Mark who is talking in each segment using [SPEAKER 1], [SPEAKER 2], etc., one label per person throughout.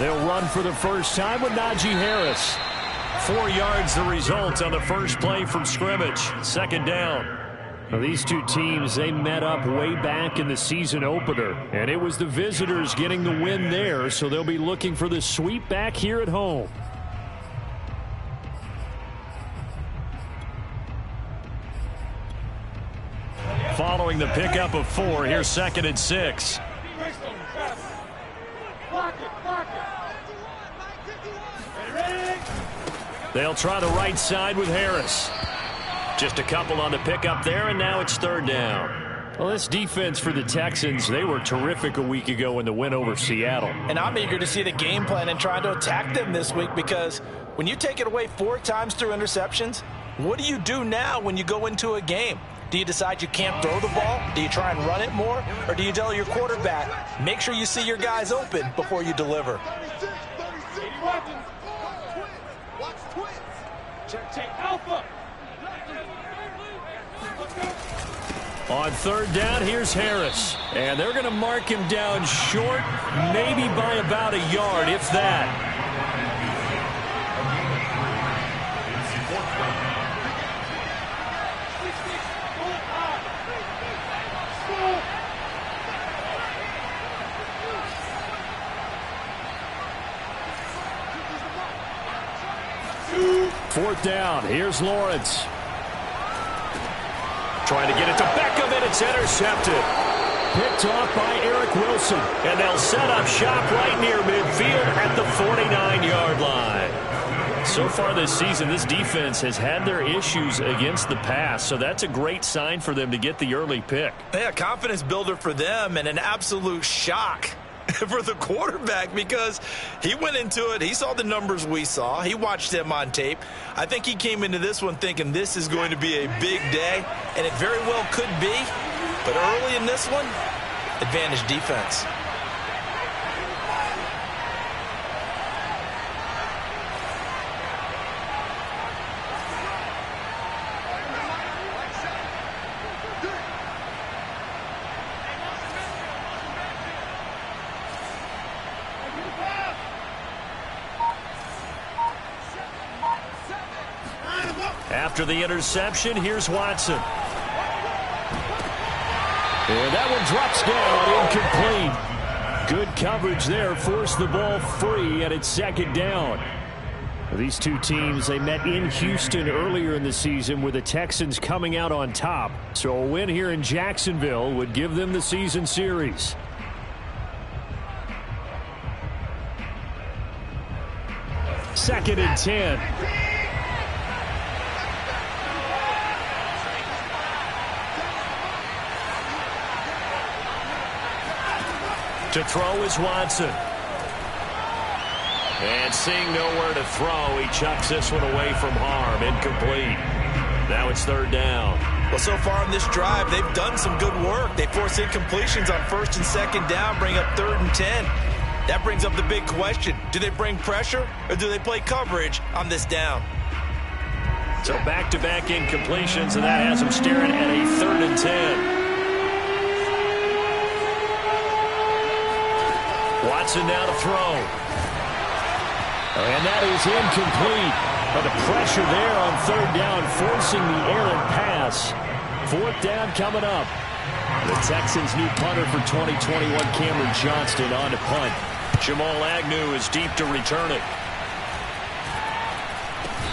[SPEAKER 1] They'll run for the first time with Najee Harris. 4 yards the result on the first play from scrimmage. Second down. Now, these two teams, they met up way back in the season opener, and it was the visitors getting the win there, so they'll be looking for the sweep back here at home. Following the pickup of 4, here's 2nd and 6. They'll try the right side with Harris. Just a couple on the pickup there, and now it's 3rd down. Well, this defense for the Texans, they were terrific a week ago in the win over Seattle.
[SPEAKER 2] And I'm eager to see the game plan and trying to attack them this week, because when you take it away 4 times through interceptions, what do you do now when you go into a game? Do you decide you can't throw the ball? Do you try and run it more? Or do you tell your quarterback, make sure you see your guys open before you deliver?
[SPEAKER 3] Check alpha.
[SPEAKER 1] On 3rd down, here's Harris. And they're going to mark him down short, maybe by about a yard, if that. Fourth down, here's Lawrence. Trying to get it to Beckham, and it's intercepted. Picked off by Eric Wilson. And they'll set up shop right near midfield at the 49-yard line. So far this season, this defense has had their issues against the pass, so that's a great sign for them to get the early pick.
[SPEAKER 2] Yeah, confidence builder for them, and an absolute shock for the quarterback, because he went into it, he saw the numbers we saw, he watched them on tape. I think he came into this one thinking this is going to be a big day, and it very well could be, but early in this one, advantage defense.
[SPEAKER 1] After the interception, here's Watson. And that one drops down, incomplete. Good coverage there, forced the ball free, and it's 2nd down. These two teams, they met in Houston earlier in the season with the Texans coming out on top. So a win here in Jacksonville would give them the season series. Second and 10. To throw is Watson. And seeing nowhere to throw, he chucks this one away from harm. Incomplete. Now it's 3rd down.
[SPEAKER 2] Well, so far on this drive, they've done some good work. They force incompletions on 1st and 2nd down, bring up 3rd and 10. That brings up the big question. Do they bring pressure, or do they play coverage on this down?
[SPEAKER 1] So back-to-back incompletions, and that has them staring at a 3rd and 10. Watson now to throw. And that is incomplete. But the pressure there on 3rd down, forcing the errant pass. 4th down coming up. The Texans' new punter for 2021, Cameron Johnston, on to punt. Jamal Agnew is deep to return it.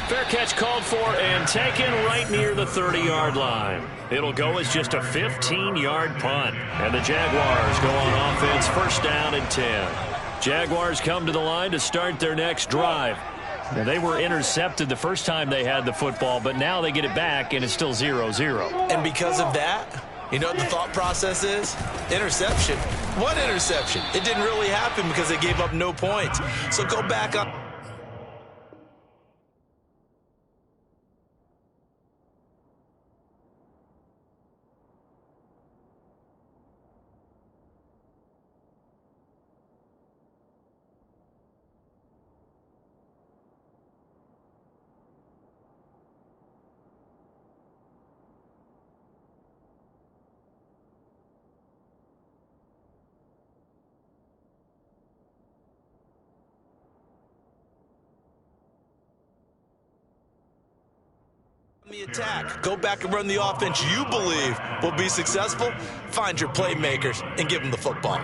[SPEAKER 1] Fair catch called for and taken right near the 30-yard line. It'll go as just a 15-yard punt. And the Jaguars go on offense, 1st down and 10. Jaguars come to the line to start their next drive. Now, they were intercepted the first time they had the football, but now they get it back, and it's still 0-0.
[SPEAKER 2] And because of that, you know what the thought process is? Interception. What interception? It didn't really happen because they gave up no points. So go back up. The attack. Go back and run the offense you believe will be successful. Find your playmakers and give them the football.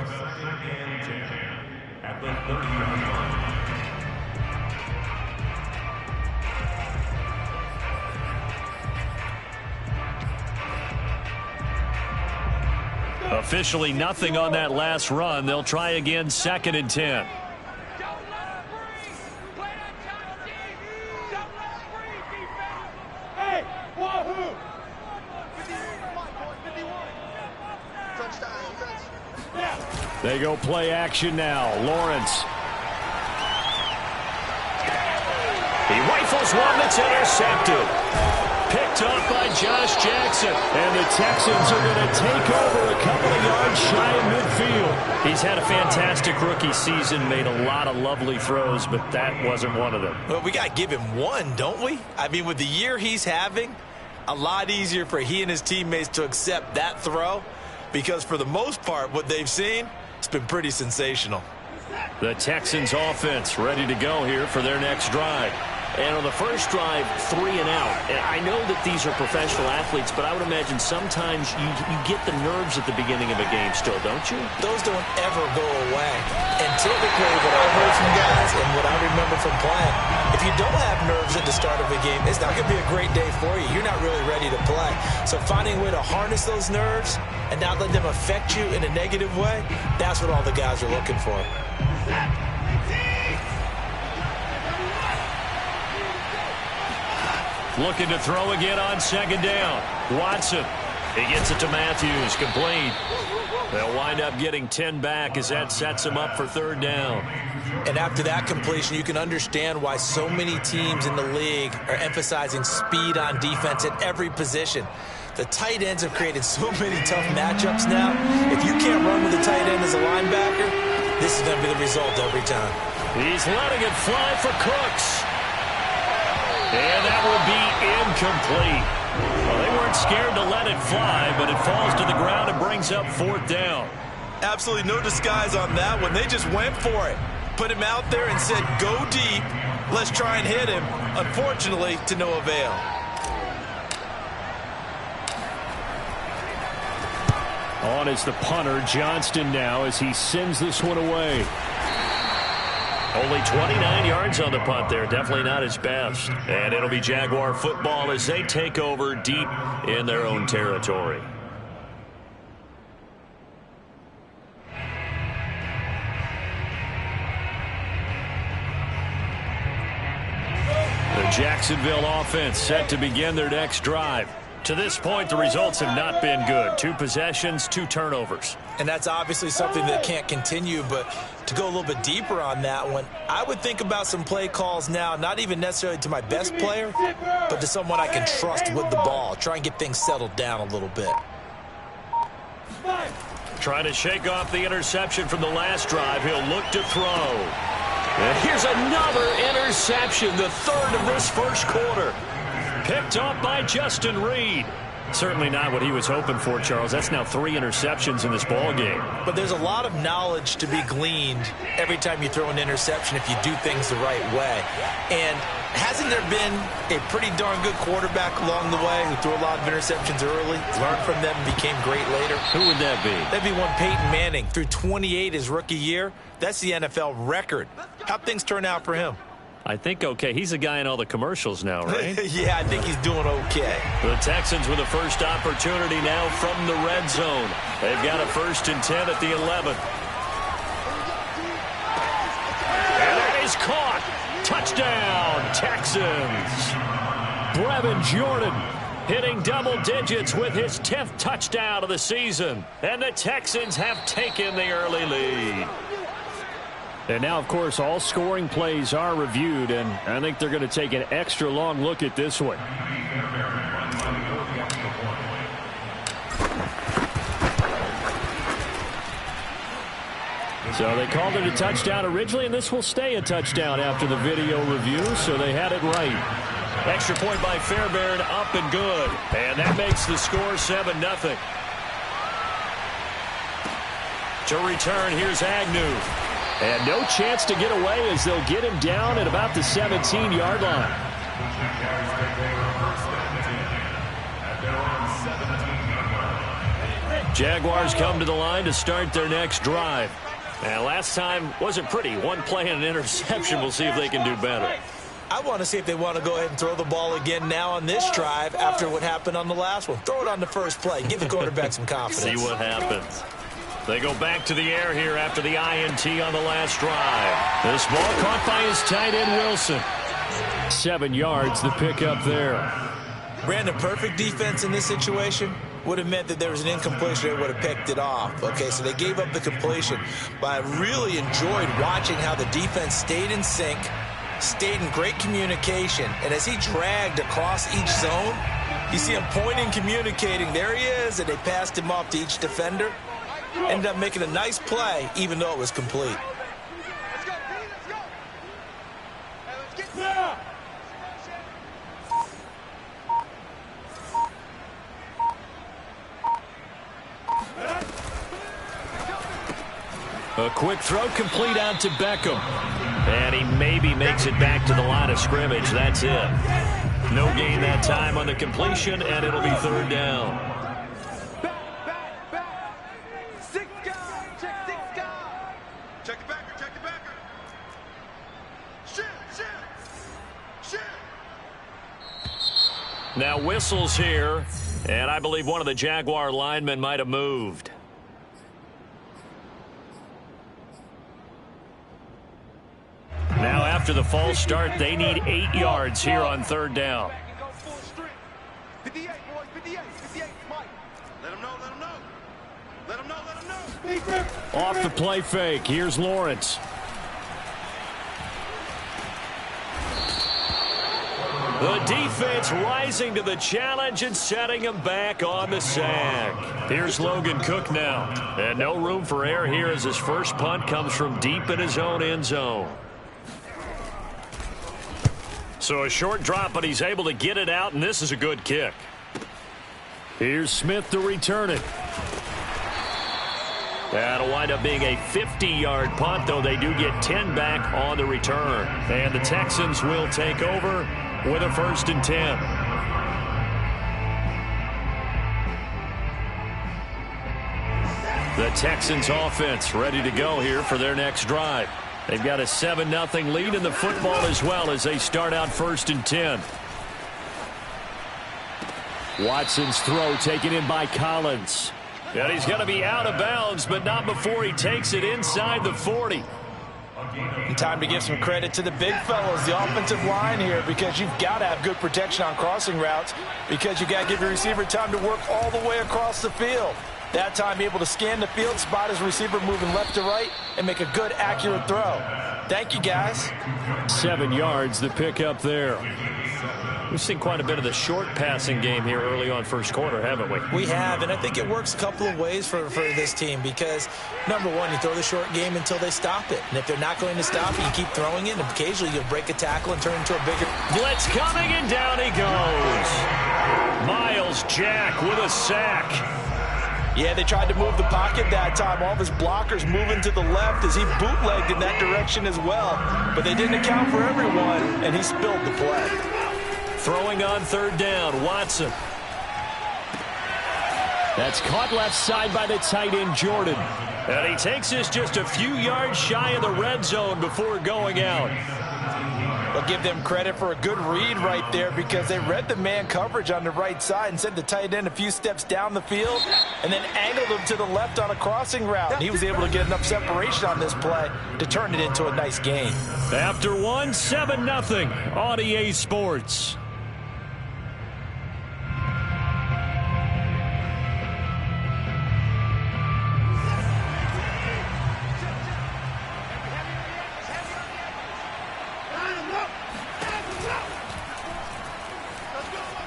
[SPEAKER 1] Officially nothing on that last run. They'll try again, 2nd and 10. They go play action now. Lawrence. He rifles one that's intercepted. Picked up by Josh Jackson. And the Texans are going to take over a couple of yards shy of midfield. He's had a fantastic rookie season, made a lot of lovely throws, but that wasn't one of them.
[SPEAKER 2] Well, we got to give him one, don't we? I mean, with the year he's having, a lot easier for he and his teammates to accept that throw, because for the most part, what they've seen, it's been pretty sensational.
[SPEAKER 1] The Texans offense ready to go here for their next drive. And on the first drive, 3 and out. And I know that these are professional athletes, but I would imagine sometimes you get the nerves at the beginning of a game still, don't you?
[SPEAKER 2] Those don't ever go away. And typically what I heard from guys and what I remember from playing, if you don't have nerves at the start of a game, it's not going to be a great day for you. You're not really ready to play. So finding a way to harness those nerves and not let them affect you in a negative way, that's what all the guys are looking for.
[SPEAKER 1] Looking to throw again on 2nd down. Watson. He gets it to Matthews. Complete. They'll wind up getting 10 back as that sets him up for 3rd down.
[SPEAKER 2] And after that completion, you can understand why so many teams in the league are emphasizing speed on defense at every position. The tight ends have created so many tough matchups now. If you can't run with the tight end as a linebacker, this is going to be the result every time.
[SPEAKER 1] He's letting it fly for Cooks. And that will be incomplete. Well, they weren't scared to let it fly, but it falls to the ground and brings up 4th down.
[SPEAKER 2] Absolutely no disguise on that one. They just went for it. Put him out there and said, go deep. Let's try and hit him. Unfortunately, to no avail.
[SPEAKER 1] On is the punter, Johnston, now as he sends this one away. Only 29 yards on the punt there. Definitely not his best. And it'll be Jaguar football as they take over deep in their own territory. The Jacksonville offense set to begin their next drive. To this point, the results have not been good. 2 possessions, 2 turnovers.
[SPEAKER 2] And that's obviously something that can't continue, but to go a little bit deeper on that one, I would think about some play calls now, not even necessarily to my best player, but to someone I can trust with the ball. Try and get things settled down a little bit.
[SPEAKER 1] Trying to shake off the interception from the last drive. He'll look to throw. And here's another interception, the 3rd of this first quarter. Picked up by Justin Reed. Certainly not what he was hoping for, Charles. That's now 3 interceptions in this ball game.
[SPEAKER 2] But there's a lot of knowledge to be gleaned every time you throw an interception if you do things the right way. And hasn't there been a pretty darn good quarterback along the way who threw a lot of interceptions early, learned from them, and became great later?
[SPEAKER 1] Who would that be?
[SPEAKER 2] That'd be one Peyton Manning. Threw 28 his rookie year. That's the NFL record. How'd things turn out for him?
[SPEAKER 1] I think okay. He's a guy in all the commercials now, right?
[SPEAKER 2] Yeah, I think he's doing okay.
[SPEAKER 1] The Texans with a first opportunity now from the red zone. They've got a 1st and 10 at the 11th. And that is caught. Touchdown, Texans. Brevin Jordan hitting double digits with his 10th touchdown of the season. And the Texans have taken the early lead. And now, of course, all scoring plays are reviewed, and I think they're going to take an extra long look at this one. So they called it a touchdown originally, and this will stay a touchdown after the video review, so they had it right. Extra point by Fairbairn, up and good. And that makes the score 7-0. To return, here's Agnew. And no chance to get away as they'll get him down at about the 17-yard line. Jaguars come to the line to start their next drive. And last time wasn't pretty. One play and an interception. We'll see if they can do better.
[SPEAKER 2] I want to see if they want to go ahead and throw the ball again now on this drive after what happened on the last one. Throw it on the first play. Give the quarterback some confidence.
[SPEAKER 1] See what happens. They go back to the air here after the INT on the last drive. This ball caught by his tight end, Wilson. 7 yards, the pickup there.
[SPEAKER 2] Brandon, perfect defense in this situation would have meant that there was an incompletion. They would have picked it off. Okay, so they gave up the completion. But I really enjoyed watching how the defense stayed in sync, stayed in great communication. And as he dragged across each zone, you see him pointing, communicating. There he is, and they passed him off to each defender. Ended up making a nice play, even though it was complete.
[SPEAKER 3] Let's go, let's go. Hey, let's get there.
[SPEAKER 1] A quick throw complete out to Beckham. And he maybe makes it back to the line of scrimmage. That's it. No gain that time on the completion, and it'll be third down.
[SPEAKER 3] Check the backer, check the backer. Shit.
[SPEAKER 1] Now whistles here, and I believe one of the Jaguar linemen might have moved. Now after the false start, they need 8 yards here on third down.
[SPEAKER 3] 58, boys, 58, Mike. Let him know.
[SPEAKER 1] Off the play fake, here's Lawrence. The defense rising to the challenge and setting him back on the sack. Here's Logan Cook now. And no room for error here as his first punt comes from deep in his own end zone. So a short drop, but he's able to get it out, and this is a good kick. Here's Smith to return it. That'll wind up being a 50-yard punt, though they do get 10 back on the return. And the Texans will take over with a 1st and 10. The Texans offense ready to go here for their next drive. They've got a 7-0 lead in the football as well as they start out 1st and 10. Watson's throw taken in by Collins. And he's going to be out of bounds, but not before he takes it inside the 40.
[SPEAKER 2] And time to give some credit to the big fellows, the offensive line here, because you've got to have good protection on crossing routes because you've got to give your receiver time to work all the way across the field. That time able to scan the field, spot his receiver moving left to right, and make a good, accurate throw. Thank you, guys.
[SPEAKER 1] 7 yards, the pickup there. We've seen quite a bit of the short passing game here early on first quarter, haven't we?
[SPEAKER 2] We have, and I think it works a couple of ways for this team because, number one, you throw the short game until they stop it. And if they're not going to stop it, you keep throwing it, and occasionally you'll break a tackle and turn into a bigger...
[SPEAKER 1] Blitz coming, and down he goes. Miles Jack with a sack.
[SPEAKER 2] Yeah, they tried to move the pocket that time. All of his blockers moving to the left as he bootlegged in that direction as well. But they didn't account for everyone, and he spilled the play.
[SPEAKER 1] Throwing on third down, Watson. That's caught left side by the tight end, Jordan. And he takes this just a few yards shy of the red zone before going out.
[SPEAKER 2] I'll give them credit for a good read right there because they read the man coverage on the right side and sent the tight end a few steps down the field and then angled him to the left on a crossing route. And he was able to get enough separation on this play to turn it into a nice game.
[SPEAKER 1] After one, 7-0 on EA Sports.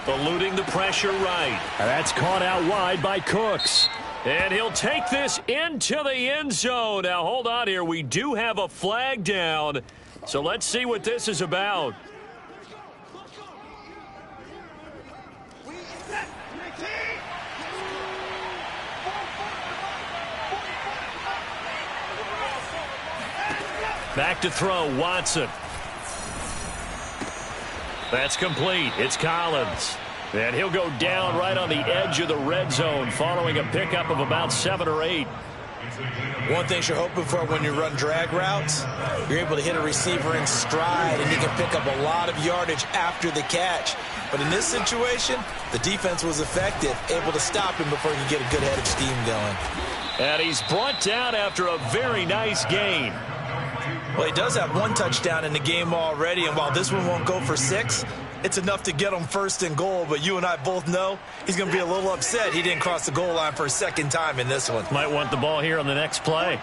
[SPEAKER 1] Eluding the pressure right. That's caught out wide by Cooks. And he'll take this into the end zone. Now, hold on here. We do have a flag down. So let's see what this is about. Back to throw, Watson. That's complete. It's Collins. And he'll go down right on the edge of the red zone following a pickup of about 7 or 8.
[SPEAKER 2] One thing you're hoping for when you run drag routes, you're able to hit a receiver in stride, and you can pick up a lot of yardage after the catch. But in this situation, the defense was effective, able to stop him before he could get a good head of steam going.
[SPEAKER 1] And he's brought down after a very nice gain.
[SPEAKER 2] Well, he does have 1 touchdown in the game already, and while this one won't go for 6, it's enough to get him first and goal. But you and I both know he's going to be a little upset he didn't cross the goal line for a second time in this one.
[SPEAKER 1] Might want the ball here on the next play.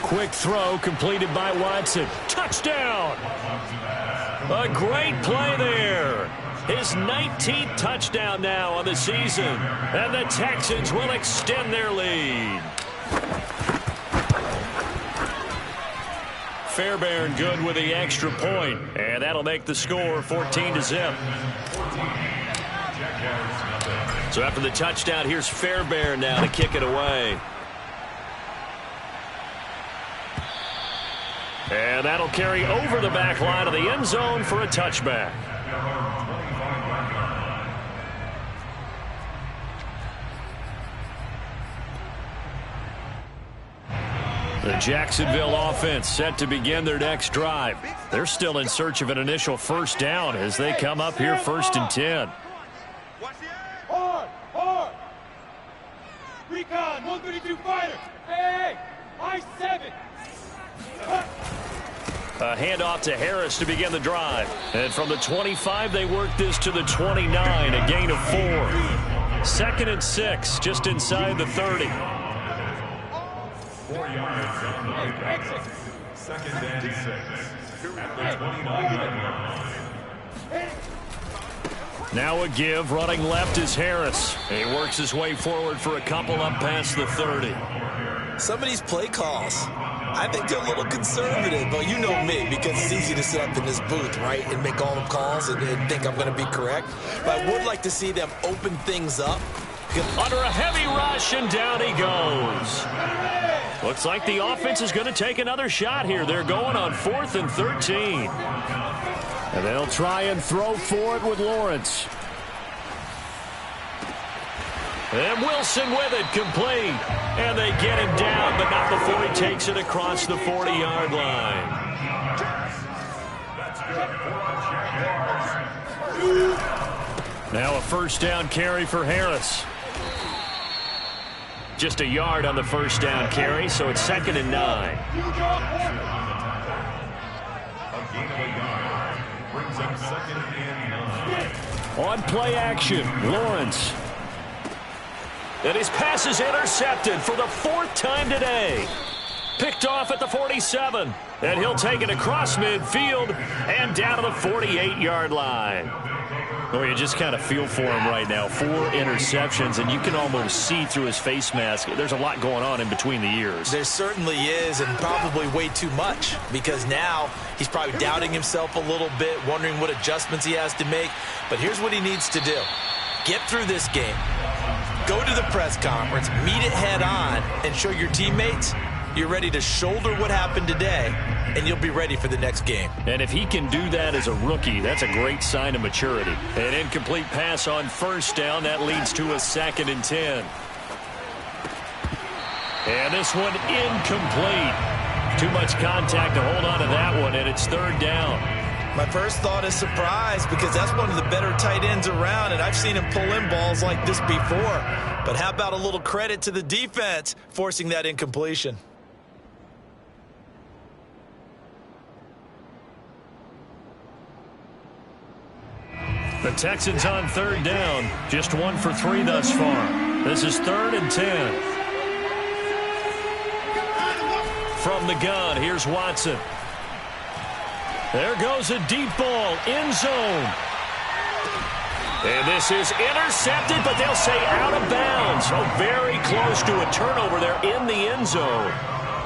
[SPEAKER 1] Quick throw completed by Watson. Touchdown! A great play there. His 19th touchdown now on the season. And the Texans will extend their lead. Fairbairn good with the extra point, and that'll make the score 14-0. So after the touchdown, here's Fairbairn now to kick it away. And that'll carry over the back line of the end zone for a touchback. The Jacksonville offense set to begin their next drive. They're still in search of an initial first down as they come up here 1st and 10.
[SPEAKER 3] Hard. Recon, 132 fighter. Hey, I-7.
[SPEAKER 1] A handoff to Harris to begin the drive. And from the 25, they work this to the 29, a gain of 4. 2nd and 6, just inside the 30.
[SPEAKER 3] 4 yards. 2nd and 6. At the 29.
[SPEAKER 1] Now a give. Running left is Harris. He works his way forward for a couple up past the 30.
[SPEAKER 2] Some of these play calls, I think they're a little conservative, but you know me, because it's easy to sit up in this booth, right, and make all the calls and think I'm going to be correct. But I would like to see them open things up.
[SPEAKER 1] Under a heavy rush, and down he goes. Looks like the offense is going to take another shot here. They're going on 4th and 13. And they'll try and throw for it with Lawrence. And Wilson with it, complete. And they get him down, but not before he takes it across the 40-yard line. Now a first down carry for Harris. Just a yard on the first down carry, so it's 2nd and 9. On play action, Lawrence. And his pass is intercepted for the 4th time today. Picked off at the 47. And he'll take it across midfield and down to the 48-yard line. Oh, you just kind of feel for him right now. 4 interceptions, and you can almost see through his face mask. There's a lot going on in between the ears.
[SPEAKER 2] There certainly is, and probably way too much, because now he's probably doubting himself a little bit, wondering what adjustments he has to make. But here's what he needs to do. Get through this game. Go to the press conference, meet it head on, and show your teammates you're ready to shoulder what happened today, and you'll be ready for the next game.
[SPEAKER 1] And if he can do that as a rookie, that's a great sign of maturity. An incomplete pass on first down. That leads to a 2nd and 10. And this one incomplete. Too much contact to hold on to that one, and it's 3rd down.
[SPEAKER 2] My first thought is surprise, because that's one of the better tight ends around, and I've seen him pull in balls like this before. But how about a little credit to the defense forcing that incompletion?
[SPEAKER 1] The Texans on 3rd down. Just 1 for 3 thus far. This is 3rd and 10. From the gun, here's Watson. There goes a deep ball, end zone. And this is intercepted, but they'll say out of bounds. So very close to a turnover there in the end zone.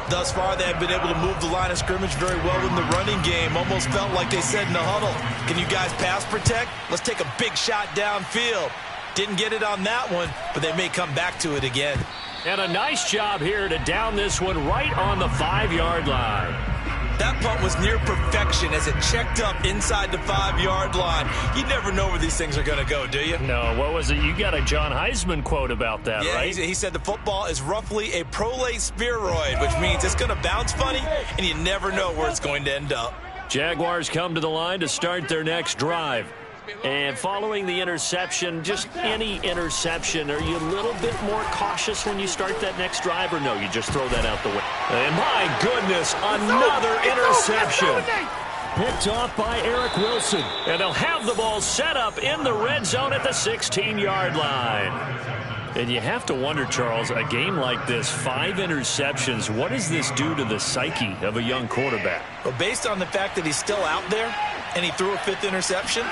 [SPEAKER 2] Thus far, they have been able to move the line of scrimmage very well in the running game. Almost felt like they said in the huddle, can you guys pass protect? Let's take a big shot downfield. Didn't get it on that one, but they may come back to it again.
[SPEAKER 1] And a nice job here to down this one right on the 5-yard line.
[SPEAKER 2] That punt was near perfection as it checked up inside the 5-yard line. You never know where these things are going to go, do you?
[SPEAKER 1] No, what was it? You got a John Heisman quote about that,
[SPEAKER 2] yeah,
[SPEAKER 1] right?
[SPEAKER 2] He said the football is roughly a prolate spheroid, which means it's going to bounce funny, and you never know where it's going to end up.
[SPEAKER 1] Jaguars come to the line to start their next drive. And following the interception, just any interception, are you a little bit more cautious when you start that next drive, or no, you just throw that out the way? And my goodness, another interception. Picked off by Eric Wilson. And they'll have the ball set up in the red zone at the 16-yard line. And you have to wonder, Charles, a game like this, 5 interceptions, what does this do to the psyche of a young quarterback?
[SPEAKER 2] Well, based on the fact that he's still out there and he threw a 5th interception,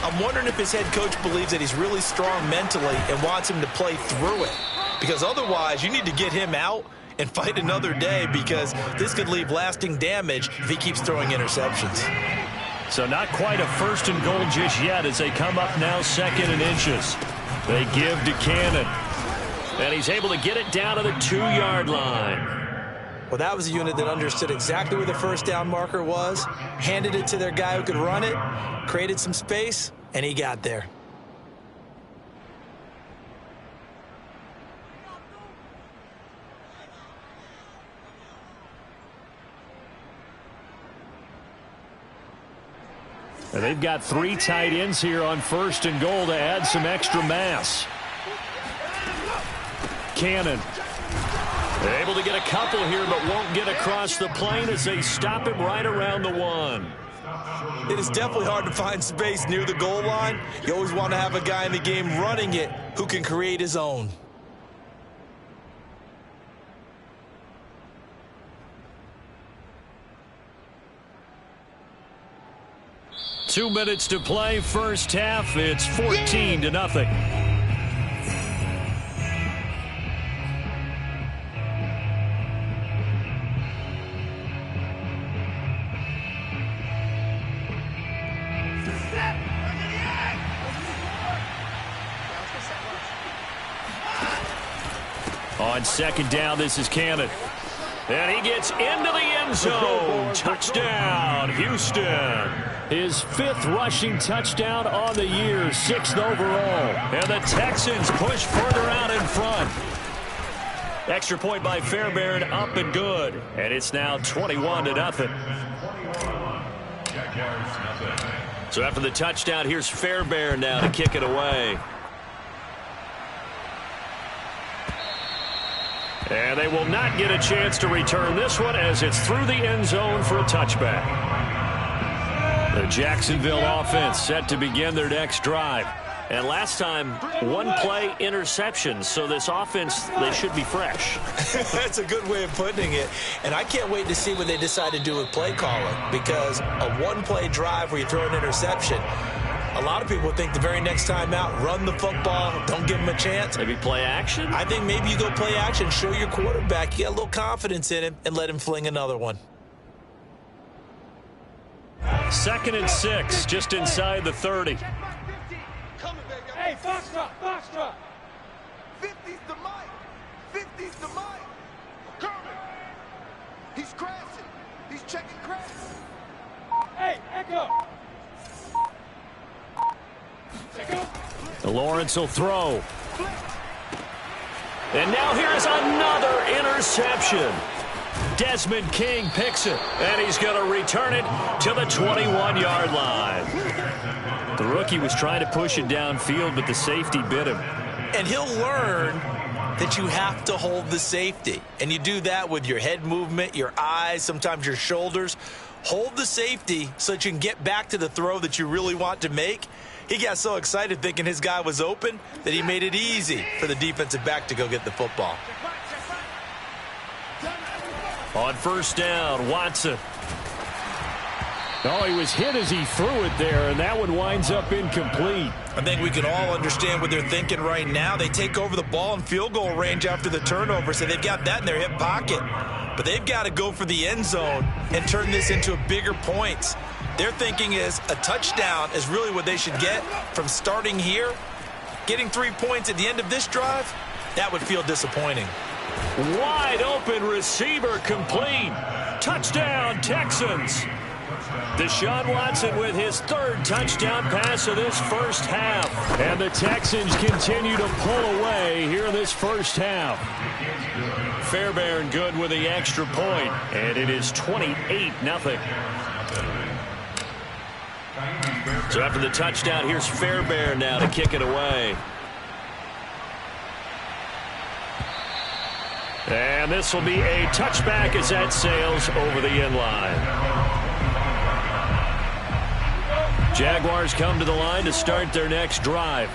[SPEAKER 2] I'm wondering if his head coach believes that he's really strong mentally and wants him to play through it. Because otherwise, you need to get him out and fight another day, because this could leave lasting damage if he keeps throwing interceptions.
[SPEAKER 1] So not quite a 1st and goal just yet as they come up now 2nd and inches. They give to Cannon. And he's able to get it down to the 2-yard line.
[SPEAKER 2] Well, that was a unit that understood exactly where the first down marker was, handed it to their guy who could run it, created some space, and he got there.
[SPEAKER 1] And they've got 3 tight ends here on 1st and goal to add some extra mass. Cannon. They're able to get a couple here, but won't get across the plane as they stop him right around the 1.
[SPEAKER 2] It is definitely hard to find space near the goal line. You always want to have a guy in the game running it who can create his own.
[SPEAKER 1] Two minutes to play, first half. It's 14-0. On 2nd down, this is Cannon. And he gets into the end zone. Touchdown, Houston. His 5th rushing touchdown on the year, 6th overall. And the Texans push further out in front. Extra point by Fairbairn, up and good. And it's now 21-0. So after the touchdown, here's Fairbairn now to kick it away. And they will not get a chance to return this one as it's through the end zone for a touchback. The Jacksonville offense set to begin their next drive. And last time, 1-play interception. So this offense, they should be fresh.
[SPEAKER 2] That's a good way of putting it. And I can't wait to see what they decide to do with play calling. Because a 1-play drive where you throw an interception, a lot of people think the very next time out, run the football, don't give him a chance.
[SPEAKER 1] Maybe play action?
[SPEAKER 2] I think maybe you go play action, show your quarterback you got a little confidence in him, and let him fling another one.
[SPEAKER 1] 2nd and 6, just inside the 30.
[SPEAKER 3] Hey, Foxtrot, Foxtrot. 50's the mic. 50's the mic. Kermit. He's crashing. He's checking crash. Hey, Echo.
[SPEAKER 1] Lawrence will throw. And now here's another interception. Desmond King picks it, and he's going to return it to the 21-yard line. The rookie was trying to push it downfield, but the safety bit him.
[SPEAKER 2] And he'll learn that you have to hold the safety. And you do that with your head movement, your eyes, sometimes your shoulders. Hold the safety so that you can get back to the throw that you really want to make. He got so excited thinking his guy was open that he made it easy for the defensive back to go get the football.
[SPEAKER 1] On 1st down, Watson. Oh, he was hit as he threw it there, and that one winds up incomplete.
[SPEAKER 2] I think we can all understand what they're thinking right now. They take over the ball in field goal range after the turnover, so they've got that in their hip pocket. But they've got to go for the end zone and turn this into a bigger points. Their thinking is a touchdown is really what they should get from starting here. Getting 3 points at the end of this drive, that would feel disappointing.
[SPEAKER 1] Wide open receiver complete. Touchdown, Texans. Deshaun Watson with his third touchdown pass of this first half. And the Texans continue to pull away here in this first half. Fairbairn good with the extra point, and it is 28-0. So after the touchdown, here's Fairbairn now to kick it away. And this will be a touchback as that sails over the end line. Jaguars come to the line to start their next drive.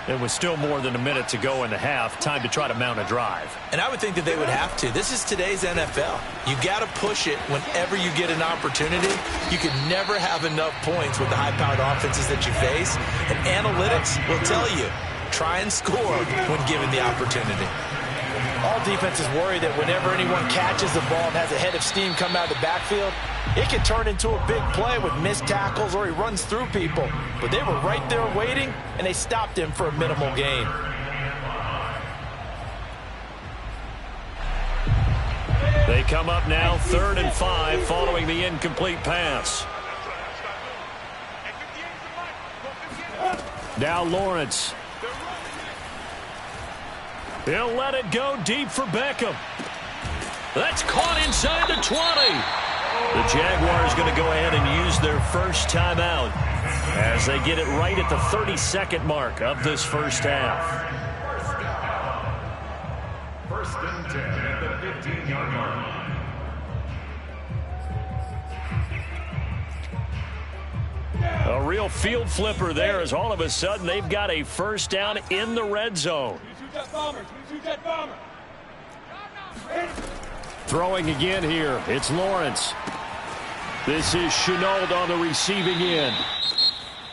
[SPEAKER 1] And with still more than a minute to go in the half, time to try to mount a drive.
[SPEAKER 2] And I would think that they would have to. This is today's NFL. You got to push it whenever you get an opportunity. You can never have enough points with the high-powered offenses that you face. And analytics will tell you, try and score when given the opportunity. All defenses worry that whenever anyone catches the ball and has a head of steam come out of the backfield, it can turn into a big play with missed tackles or he runs through people. But they were right there waiting, and they stopped him for a minimal gain.
[SPEAKER 1] They come up now 3rd and 5 following the incomplete pass. Now Lawrence. He'll let it go deep for Beckham. That's caught inside the 20. The Jaguars going to go ahead and use their first timeout as they get it right at the 32nd mark of this first half.
[SPEAKER 4] First and 10 at the 15-yard line.
[SPEAKER 1] A real field flipper there as all of a sudden they've got a first down in the red zone. Throwing again here, it's Lawrence. This is Chenault on the receiving end.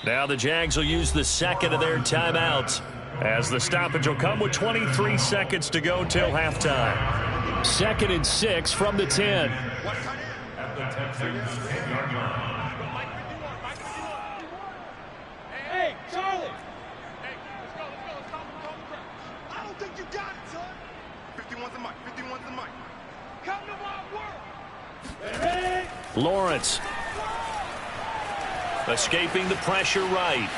[SPEAKER 1] Now the Jags will use the second of their timeouts as the stoppage will come with 23 seconds to go till halftime. 2nd and 6 from the 10.
[SPEAKER 4] At the Texans 10-yard line.
[SPEAKER 3] Hey, Charlie! Hey, let's go. I don't think you got it, son. 51's the mic. 51's the mic. Come to my world. Hey!
[SPEAKER 1] Lawrence. Escaping the pressure right.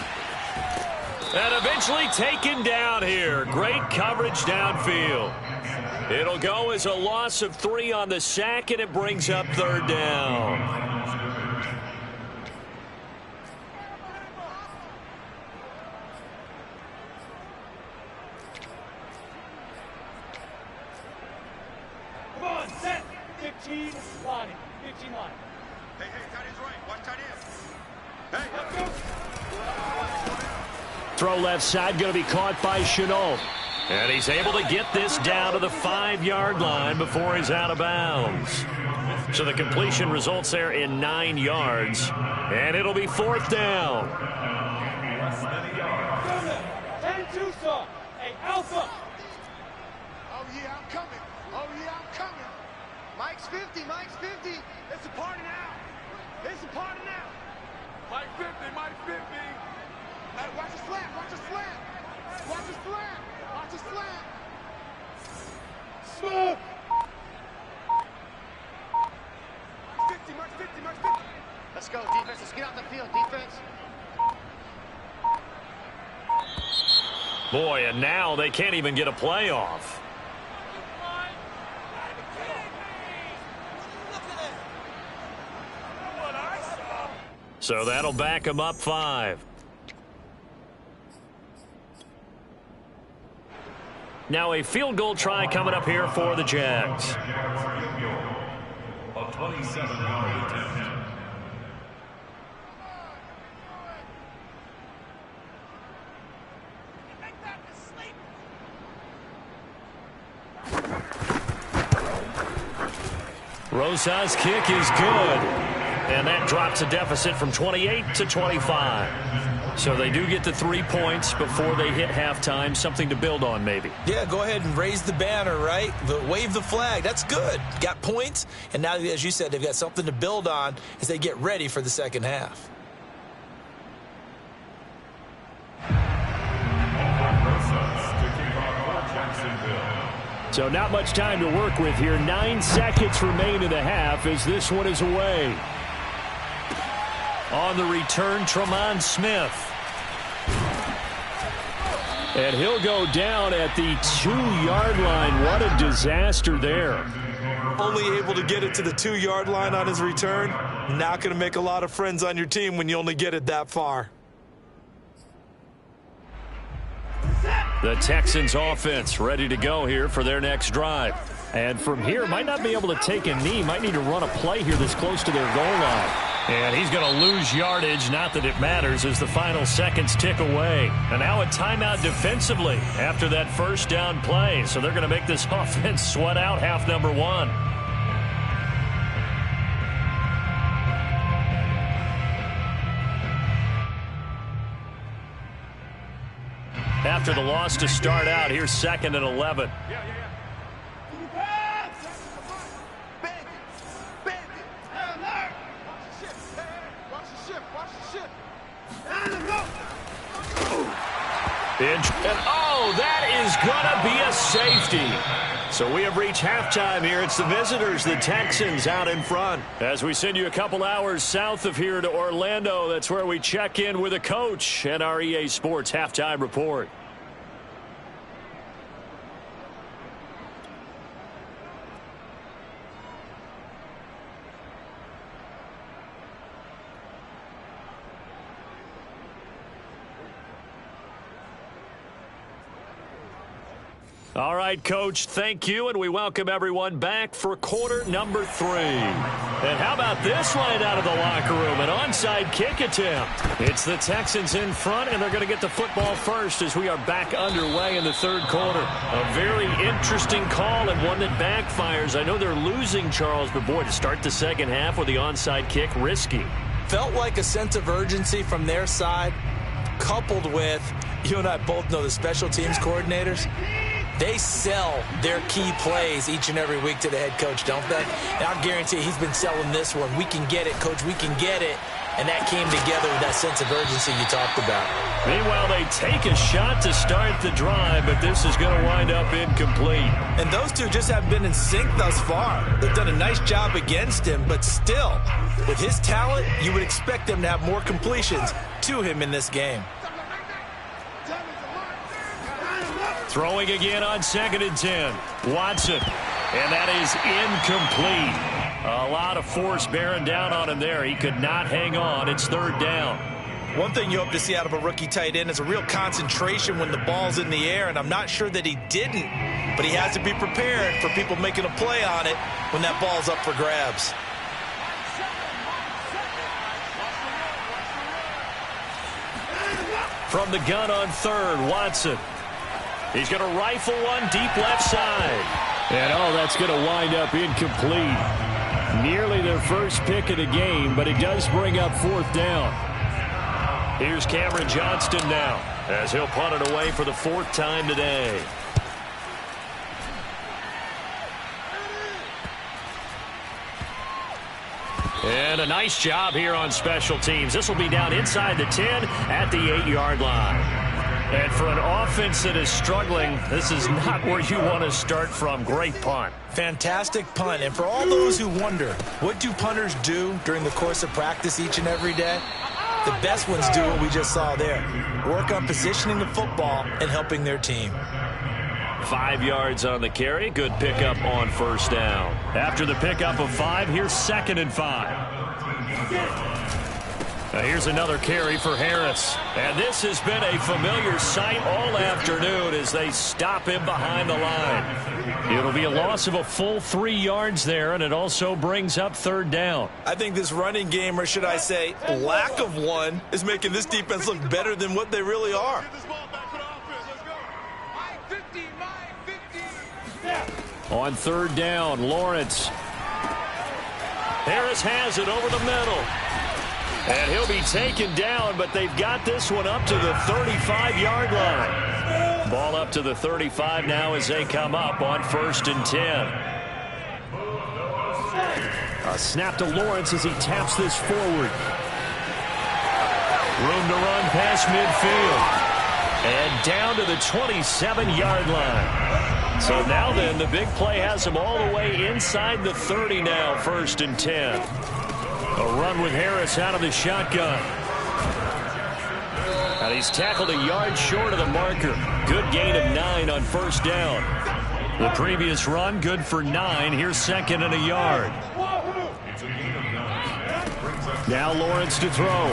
[SPEAKER 1] And eventually taken down here. Great coverage downfield. It'll go as a loss of 3 on the sack, and it brings up 3rd down.
[SPEAKER 3] Come on, set. 15 line. 15 line. Hey, tight end's right. Watch tight end. Hey, let's go.
[SPEAKER 1] Throw left side, going to be caught by Chenault. And he's able to get this down to the 5-yard line before he's out of bounds. So the completion results there in 9 yards. And it'll be 4th down.
[SPEAKER 3] 10-2, sir. Hey, Alpha. Oh, yeah, I'm coming. Mike's 50. It's a party now. Mike 50. Hey, watch the slant. Smoke. Mike's 50.
[SPEAKER 5] Let's go, defense. Let's get out the field, defense.
[SPEAKER 1] Boy, and now they can't even get a play off. So that'll back them up 5. Now a field goal try coming up here for the Jags.
[SPEAKER 4] A 27-yard attempt.
[SPEAKER 1] Rosa's kick is good. And that drops a deficit from 28 to 25. So they do get the 3 points before they hit halftime. Something to build on, maybe.
[SPEAKER 2] Yeah, go ahead and raise the banner, right? Wave the flag. That's good. Got points, and now, as you said, they've got something to build on as they get ready for the second half.
[SPEAKER 1] So not much time to work with here. 9 seconds remain in the half as this one is away. On the return, Tremont Smith. And he'll go down at the 2-yard line. What a disaster there.
[SPEAKER 2] Only able to get it to the 2-yard line on his return. Not going to make a lot of friends on your team when you only get it that far.
[SPEAKER 1] The Texans offense ready to go here for their next drive. And from here, might not be able to take a knee. Might need to run a play here that's close to their goal line. And he's going to lose yardage. Not that it matters as the final seconds tick away. And now a timeout defensively after that first down play. So they're going to make this offense sweat out half number 1. After the loss to start out, here's 2nd and 11. And oh, that is going to be a safety. So we have reached halftime here. It's the visitors, the Texans, out in front. As we send you a couple hours south of here to Orlando, that's where we check in with a coach and our EA Sports halftime report. All right, Coach, thank you, and we welcome everyone back for quarter number 3. And how about this line out of the locker room, an onside kick attempt. It's the Texans in front, and they're going to get the football first as we are back underway in the third quarter. A very interesting call and one that backfires. I know they're losing, Charles, but boy, to start the second half with the onside kick, risky.
[SPEAKER 2] Felt like a sense of urgency from their side, coupled with, you and I both know the special teams coordinators. They sell their key plays each and every week to the head coach, don't they? And I guarantee he's been selling this one. We can get it, Coach. We can get it. And that came together with that sense of urgency you talked about.
[SPEAKER 1] Meanwhile, they take a shot to start the drive, but this is going to wind up incomplete.
[SPEAKER 2] And those two just haven't been in sync thus far. They've done a nice job against him, but still, with his talent, you would expect them to have more completions to him in this game.
[SPEAKER 1] Throwing again on 2nd and 10. Watson. And that is incomplete. A lot of force bearing down on him there. He could not hang on. It's 3rd down.
[SPEAKER 2] One thing you hope to see out of a rookie tight end is a real concentration when the ball's in the air, and I'm not sure that he didn't, but he has to be prepared for people making a play on it when that ball's up for grabs.
[SPEAKER 1] From the gun on 3rd, Watson. He's going to rifle one deep left side. And, oh, that's going to wind up incomplete. Nearly their first pick of the game, but it does bring up 4th down. Here's Cameron Johnston now as he'll punt it away for the 4th time today. And a nice job here on special teams. This will be down inside the 10 at the 8-yard line. And for an offense that is struggling, this is not where you want to start from. Great punt.
[SPEAKER 2] Fantastic punt. And for all those who wonder, what do punters do during the course of practice each and every day? The best ones do what we just saw there. Work on positioning the football and helping their team.
[SPEAKER 1] 5 yards on the carry. Good pickup on 1st down. After the pickup of 5, here's 2nd and 5. Now here's another carry for Harris. And this has been a familiar sight all afternoon as they stop him behind the line. It'll be a loss of a full 3 yards there, and it also brings up 3rd down.
[SPEAKER 2] I think this running game, or should I say lack of one, is making this defense look better than what they really are.
[SPEAKER 1] On 3rd down, Lawrence. Harris has it over the middle. And he'll be taken down, but they've got this one up to the 35-yard line. Ball up to the 35 now as they come up on 1st and 10. A snap to Lawrence as he taps this forward. Room to run past midfield. And down to the 27-yard line. So now then, the big play has him all the way inside the 30 now, 1st and 10. A run with Harris out of the shotgun. And he's tackled a yard short of the marker. Good gain of 9 on 1st down. The previous run, good for 9. Here's 2nd and a yard. Now Lawrence to throw.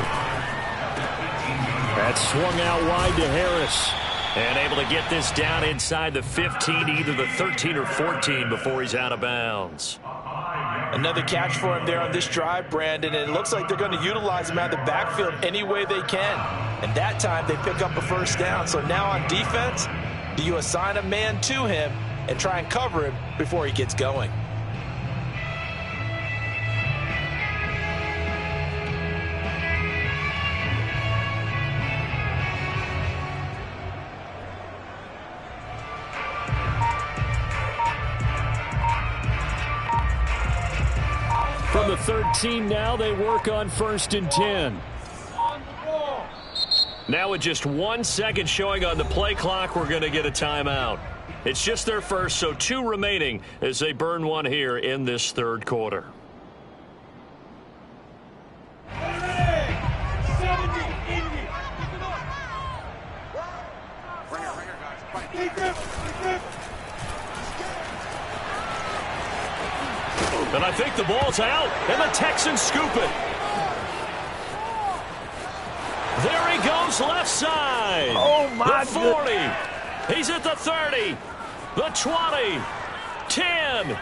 [SPEAKER 1] That's swung out wide to Harris. And able to get this down inside the 15, either the 13 or 14 before he's out of bounds.
[SPEAKER 2] Another catch for him there on this drive, Brandon, and it looks like they're going to utilize him out of the backfield any way they can. And that time they pick up a 1st down. So now on defense, do you assign a man to him and try and cover him before he gets going?
[SPEAKER 1] From the 13 now, they work on 1st and 10. Now with just 1 second showing on the play clock, we're going to get a timeout. It's just their first, so 2 remaining as they burn one here in this 3rd quarter. And I think the ball's out, and the Texans scoop it. There he goes, left side.
[SPEAKER 2] Oh, my
[SPEAKER 1] The 40. He's at the 30. The 20. 10.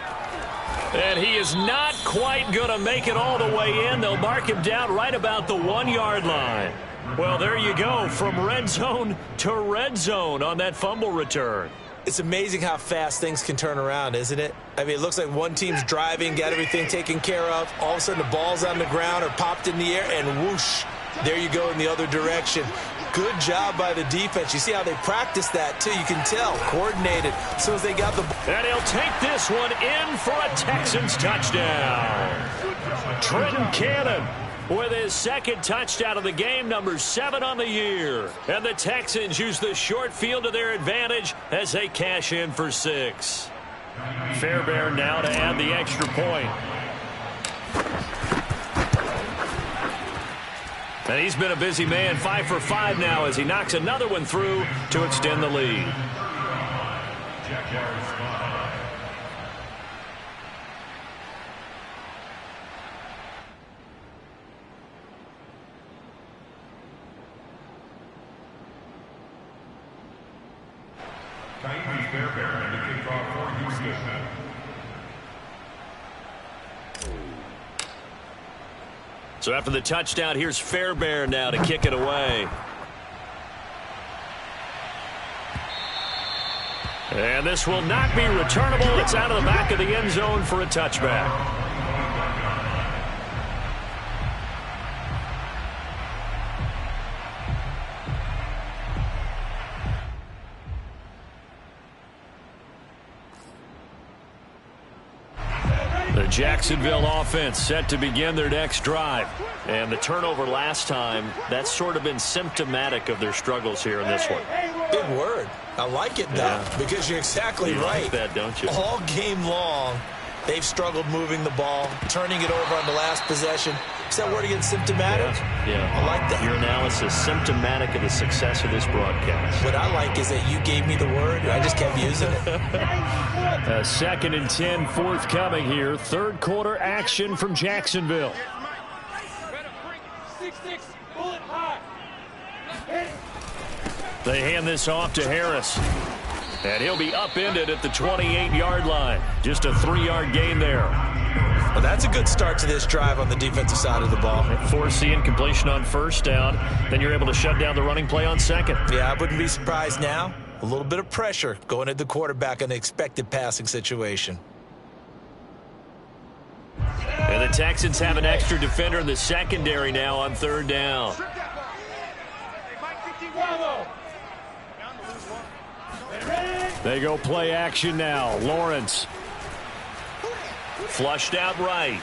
[SPEAKER 1] And he is not quite going to make it all the way in. They'll mark him down right about the 1-yard line. Well, there you go, from red zone to red zone on that fumble return.
[SPEAKER 2] It's amazing how fast things can turn around, isn't it? I mean, it looks like one team's driving, got everything taken care of. All of a sudden, the ball's on the ground or popped in the air, and whoosh, there you go in the other direction. Good job by the defense. You see how they practice that, too. You can tell. Coordinated as soon as they got the ball.
[SPEAKER 1] And he'll take this one in for a Texans touchdown. Trenton Cannon with his 2nd touchdown of the game, number 7 on the year. And the Texans use the short field to their advantage as they cash in for 6. Fairbairn now to add the extra point. And he's been a busy man, 5 for 5 now as he knocks another one through to extend the lead.
[SPEAKER 4] Fairbairn to kick off for Houston.
[SPEAKER 1] So after the touchdown, here's Fairbairn now to kick it away. And this will not be returnable. It's out of the back of the end zone for a touchback. The Jacksonville offense set to begin their next drive. And the turnover last time, that's sort of been symptomatic of their struggles here in this one.
[SPEAKER 2] Big word. I like it, though, because you're exactly right.
[SPEAKER 1] Like that, don't you?
[SPEAKER 2] All game long, they've struggled moving the ball, turning it over on the last possession. Is that word again, symptomatic?
[SPEAKER 1] Yeah.
[SPEAKER 2] I like that.
[SPEAKER 1] Your analysis, symptomatic of the success of this broadcast.
[SPEAKER 2] What I like is that you gave me the word, and I just kept using it.
[SPEAKER 1] 2nd and 10 forthcoming here. 3rd quarter action from Jacksonville. They hand this off to Harris. And he'll be upended at the 28-yard line. Just a 3-yard gain there.
[SPEAKER 2] Well, that's a good start to this drive on the defensive side of the ball.
[SPEAKER 1] Force the incompletion on 1st down. Then you're able to shut down the running play on 2nd.
[SPEAKER 2] Yeah, I wouldn't be surprised now. A little bit of pressure going at the quarterback in the expected passing situation.
[SPEAKER 1] And the Texans have an extra defender in the secondary now on 3rd down. They go play action now. Lawrence. Flushed out right.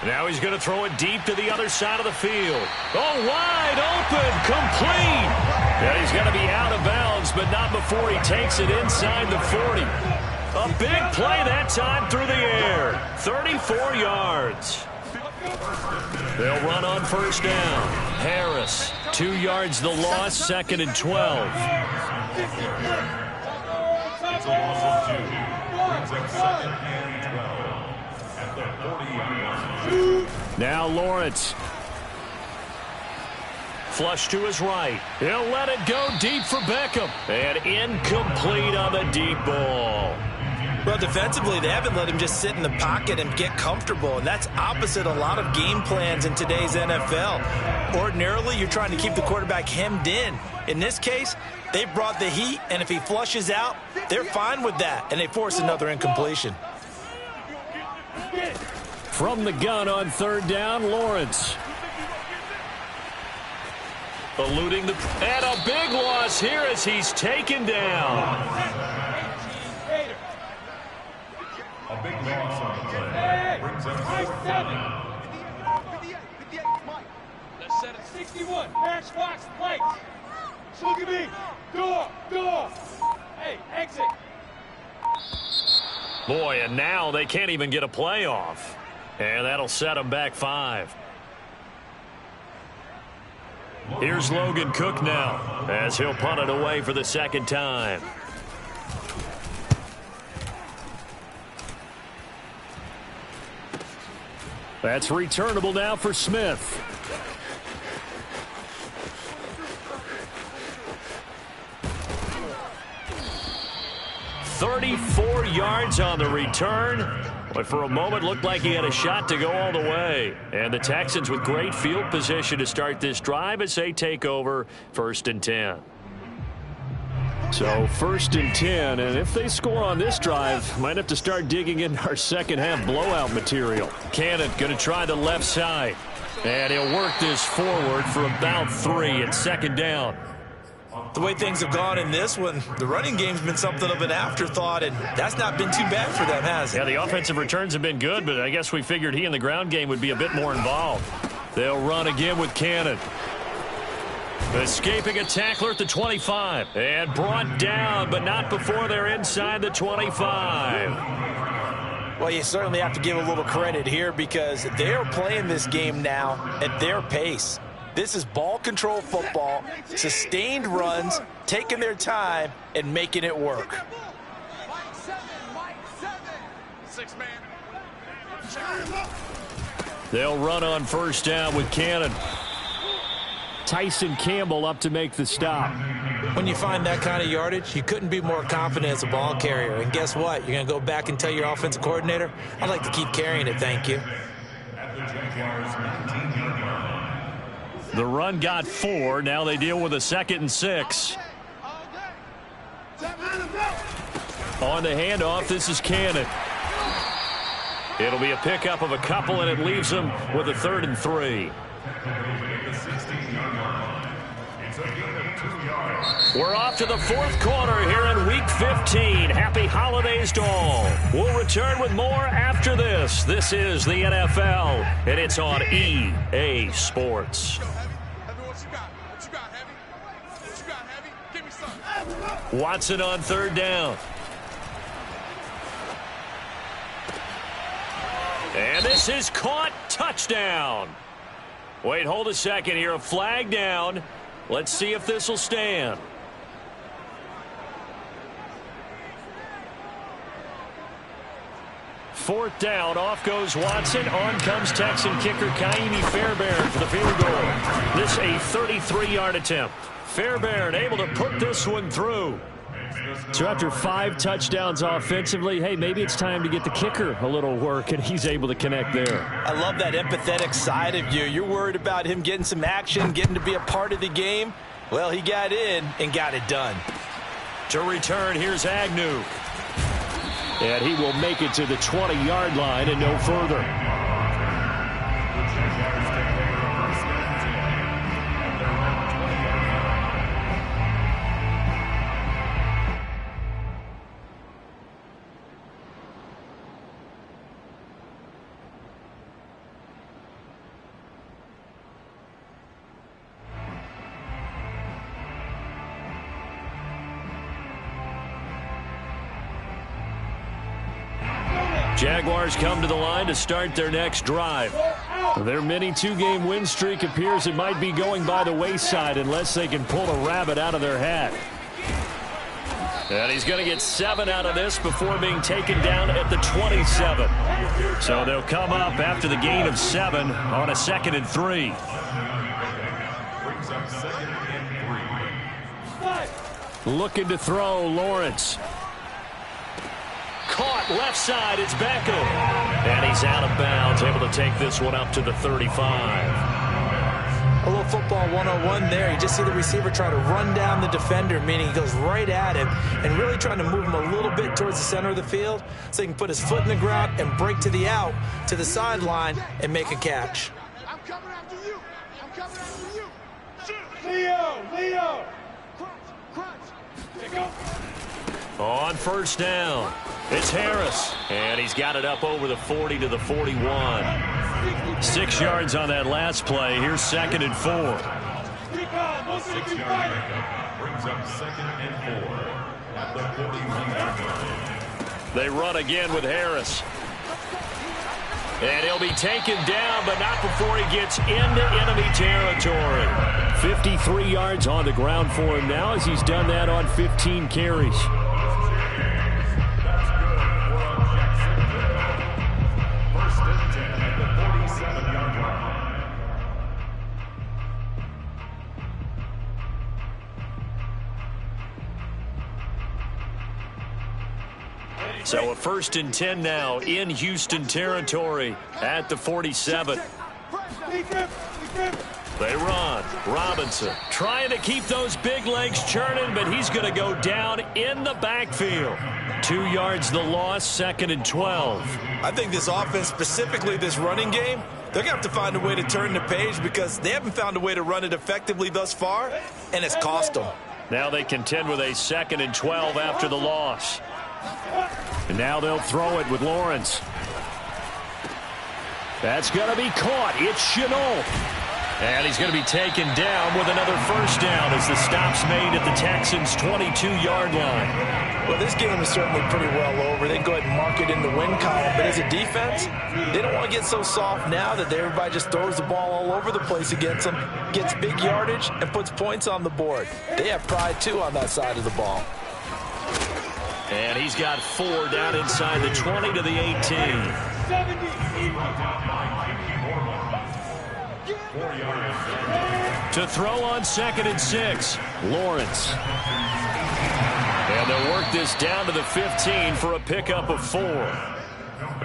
[SPEAKER 1] Now he's going to throw it deep to the other side of the field. Oh, wide open, complete. And he's going to be out of bounds runs, but not before he takes it inside the 40. A big play that time through the air. 34 yards. They'll run on first down. Harris, 2 yards the loss, 2nd and 12.
[SPEAKER 4] It's a loss of 2. Brings up 2nd and 12 at the 40-yard line.
[SPEAKER 1] Now Lawrence. Flush to his right. He'll let it go deep for Beckham. And incomplete on the deep ball.
[SPEAKER 2] Well, defensively, they haven't let him just sit in the pocket and get comfortable, and that's opposite a lot of game plans in today's NFL. Ordinarily, you're trying to keep the quarterback hemmed in. In this case, they brought the heat, and if he flushes out, they're fine with that, and they force another incompletion.
[SPEAKER 1] From the gun on third down, Lawrence. Eluding the... And a big loss here as he's taken down.
[SPEAKER 4] A big loss on the play. Brings up 4th down.
[SPEAKER 3] Let's set it. 61. Matchbox lights. Look at me. Door. Hey, exit.
[SPEAKER 1] Boy, and now they can't even get a play off. And that'll set them back 5. Here's Logan Cook now as he'll punt it away for the 2nd time. That's returnable now for Smith. 34 yards on the return. But for a moment, looked like he had a shot to go all the way. And the Texans with great field position to start this drive as they take over 1st and 10. So 1st and 10, and if they score on this drive, might have to start digging in our second half blowout material. Cannon going to try the left side. And he'll work this forward for about 3 at 2nd down.
[SPEAKER 2] The way things have gone in this one, the running game's been something of an afterthought, and that's not been too bad for them, has it?
[SPEAKER 1] Yeah, the offensive returns have been good, but I guess we figured he in the ground game would be a bit more involved. They'll run again with Cannon. Escaping a tackler at the 25. And brought down, but not before they're inside the 25.
[SPEAKER 2] Well, you certainly have to give a little credit here because they're playing this game now at their pace. This is ball control football, sustained runs, taking their time, and making it work.
[SPEAKER 1] They'll run on first down with Cannon. Tyson Campbell up to make the stop.
[SPEAKER 2] When you find that kind of yardage, you couldn't be more confident as a ball carrier. And guess what? You're going to go back and tell your offensive coordinator, I'd like to keep carrying it, thank you.
[SPEAKER 1] The run got 4. Now they deal with a 2nd and 6. On the handoff, this is Cannon. It'll be a pickup of a couple, and it leaves them with a 3rd and 3. We're off to the 4th quarter here in Week 15. Happy holidays to all. We'll return with more after this. This is the NFL, and it's on EA Sports. Watson on 3rd down. And this is caught. Touchdown. Wait, hold a second here. A flag down. Let's see if this will stand. Fourth down. Off goes Watson. On comes Texan kicker Kaimi Fairbairn for the field goal. This a 33-yard attempt. Fairbairn able to put this one through. So after 5 touchdowns offensively, hey, maybe it's time to get the kicker a little work, and he's able to connect there.
[SPEAKER 2] I love that empathetic side of you. You're worried about him getting some action, getting to be a part of the game. Well, he got in and got it done.
[SPEAKER 1] To return, here's Agnew. And he will make it to the 20-yard line and no further. Jaguars come to the line to start their next drive. Their mini two-game win streak appears it might be going by the wayside unless they can pull a rabbit out of their hat. And he's going to get 7 out of this before being taken down at the 27. So they'll come up after the gain of 7 on a 2nd and 3.
[SPEAKER 4] Brings up 2nd and 3.
[SPEAKER 1] Looking to throw, Lawrence. Caught left side, it's Beckham. And he's out of bounds, able to take this one up to the 35.
[SPEAKER 2] A little football 101 there. You just see the receiver try to run down the defender, meaning he goes right at him and really trying to move him a little bit towards the center of the field so he can put his foot in the ground and break to the out, to the sideline, and make a catch.
[SPEAKER 3] I'm coming after you. I'm coming after you. Leo. Crunch.
[SPEAKER 1] On first down, it's Harris. And he's got it up over the 40 to the 41. 6 yards on that last play. Here's 2nd and 4.
[SPEAKER 4] 6-yard pickup brings up 2nd and 4 at the 41-yard line.
[SPEAKER 1] They run again with Harris. And he'll be taken down, but not before he gets into enemy territory. 53 yards on the ground for him now as he's done that on 15 carries. So a 1st and 10 now in Houston territory at the 47. They run. Robinson trying to keep those big legs churning, but he's going to go down in the backfield. 2 yards the loss, 2nd and 12.
[SPEAKER 2] I think this offense, specifically this running game, they're going to have to find a way to turn the page because they haven't found a way to run it effectively thus far, and it's cost them.
[SPEAKER 1] Now they contend with a 2nd and 12 after the loss. And now they'll throw it with Lawrence. That's going to be caught. It's Chenault. And he's going to be taken down with another first down as the stop's made at the Texans' 22-yard line.
[SPEAKER 2] Well, this game is certainly pretty well over. They can go ahead and mark it in the win column. But as a defense, they don't want to get so soft now that everybody just throws the ball all over the place against them, gets big yardage, and puts points on the board. They have pride, too, on that side of the ball.
[SPEAKER 1] And he's got 4 down inside the 20 to the 18. To throw on 2nd and 6, Lawrence. And they'll work this down to the 15 for a pickup of 4.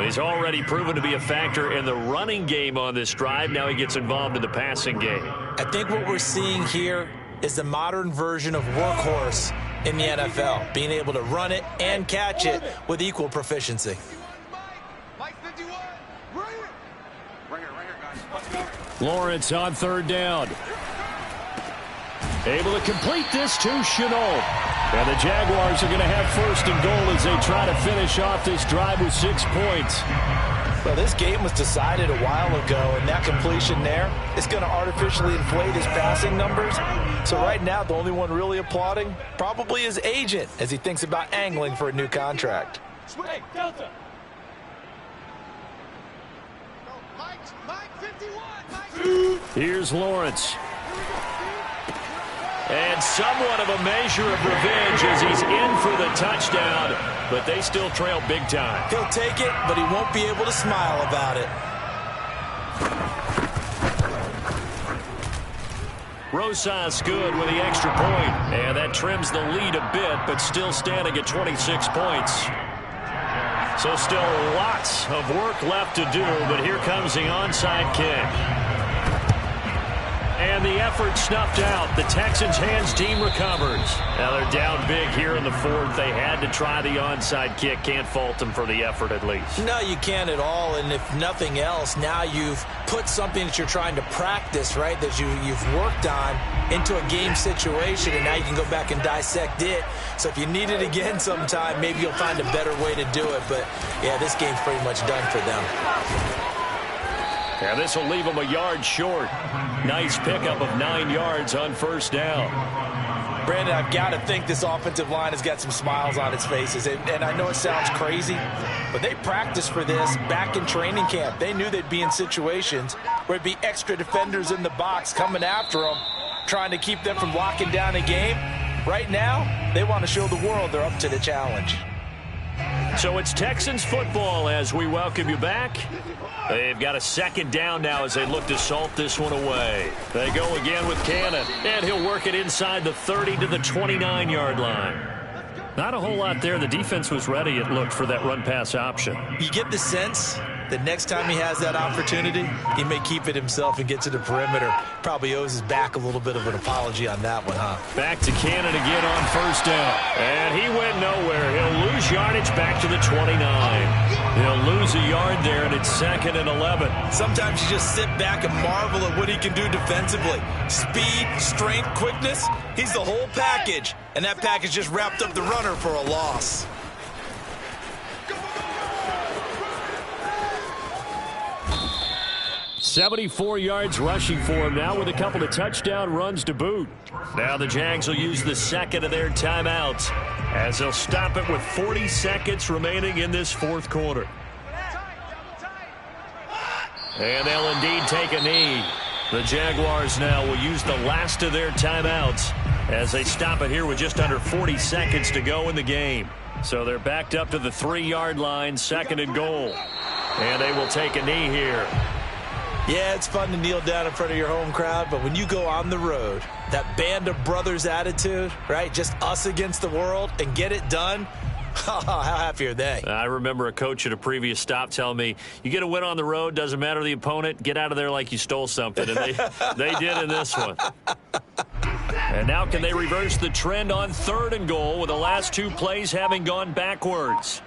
[SPEAKER 1] He's already proven to be a factor in the running game on this drive. Now he gets involved in the passing game.
[SPEAKER 2] I think what we're seeing here is the modern version of workhorse in the NFL, being able to run it and catch it with equal proficiency.
[SPEAKER 3] Mike 51. Right here, guys.
[SPEAKER 1] Lawrence on 3rd down. Able to complete this to Chenault. And the Jaguars are going to have 1st and goal as they try to finish off this drive with 6 points.
[SPEAKER 2] Well, this game was decided a while ago, and that completion there is going to artificially inflate his passing numbers. So right now, the only one really applauding probably his agent as he thinks about angling for a new contract.
[SPEAKER 3] Hey, Delta. Mike 51. Mike.
[SPEAKER 1] Here's Lawrence. And somewhat of a measure of revenge as he's in for the touchdown, but they still trail big time.
[SPEAKER 2] He'll take it, but he won't be able to smile about it.
[SPEAKER 1] Rosas good with the extra point, and that trims the lead a bit, but still standing at 26 points. So still lots of work left to do, but here comes the onside kick. And the effort snuffed out. The Texans' hands team recovers. Now they're down big here in the 4th. They had to try the onside kick. Can't fault them for the effort at least.
[SPEAKER 2] No, you can't at all. And if nothing else, now you've put something that you're trying to practice, right, that you've worked on into a game situation, and now you can go back and dissect it. So if you need it again sometime, maybe you'll find a better way to do it. But, yeah, this game's pretty much done for them.
[SPEAKER 1] And this will leave them a yard short. Nice pickup of 9 yards on 1st down.
[SPEAKER 2] Brandon, I've got to think this offensive line has got some smiles on its faces. And I know it sounds crazy, but they practiced for this back in training camp. They knew they'd be in situations where it'd be extra defenders in the box coming after them, trying to keep them from locking down a game. Right now, they want to show the world they're up to the challenge.
[SPEAKER 1] So it's Texans football as we welcome you back. They've got a second down now as they look to salt this one away. They go again with Cannon, and he'll work it inside the 30 to the 29-yard line. Not a whole lot there. The defense was ready, it looked, for that run-pass option.
[SPEAKER 2] You get the sense that next time he has that opportunity, he may keep it himself and get to the perimeter. Probably owes his back a little bit of an apology on that one, huh?
[SPEAKER 1] Back to Cannon again on first down. And he went nowhere. He'll lose yardage back to the 29. He'll lose a yard there, and it's 2nd and 11.
[SPEAKER 2] Sometimes you just sit back and marvel at what he can do defensively. Speed, strength, quickness, he's the whole package. And that package just wrapped up the runner for a loss.
[SPEAKER 1] 74 yards rushing for him now with a couple of touchdown runs to boot. Now the Jags will use the second of their timeouts as they'll stop it with 40 seconds remaining in this fourth quarter. And they'll indeed take a knee. The Jaguars now will use the last of their timeouts as they stop it here with just under 40 seconds to go in the game. So they're backed up to the 3-yard line, 2nd and goal. And they will take a knee here.
[SPEAKER 2] Yeah, it's fun to kneel down in front of your home crowd, but when you go on the road, that band of brothers attitude, right? Just us against the world and get it done. How happy are they?
[SPEAKER 1] I remember a coach at a previous stop telling me, you get a win on the road, doesn't matter the opponent, get out of there like you stole something. And they did in this one. And now can they reverse the trend on 3rd and goal with the last 2 plays having gone backwards?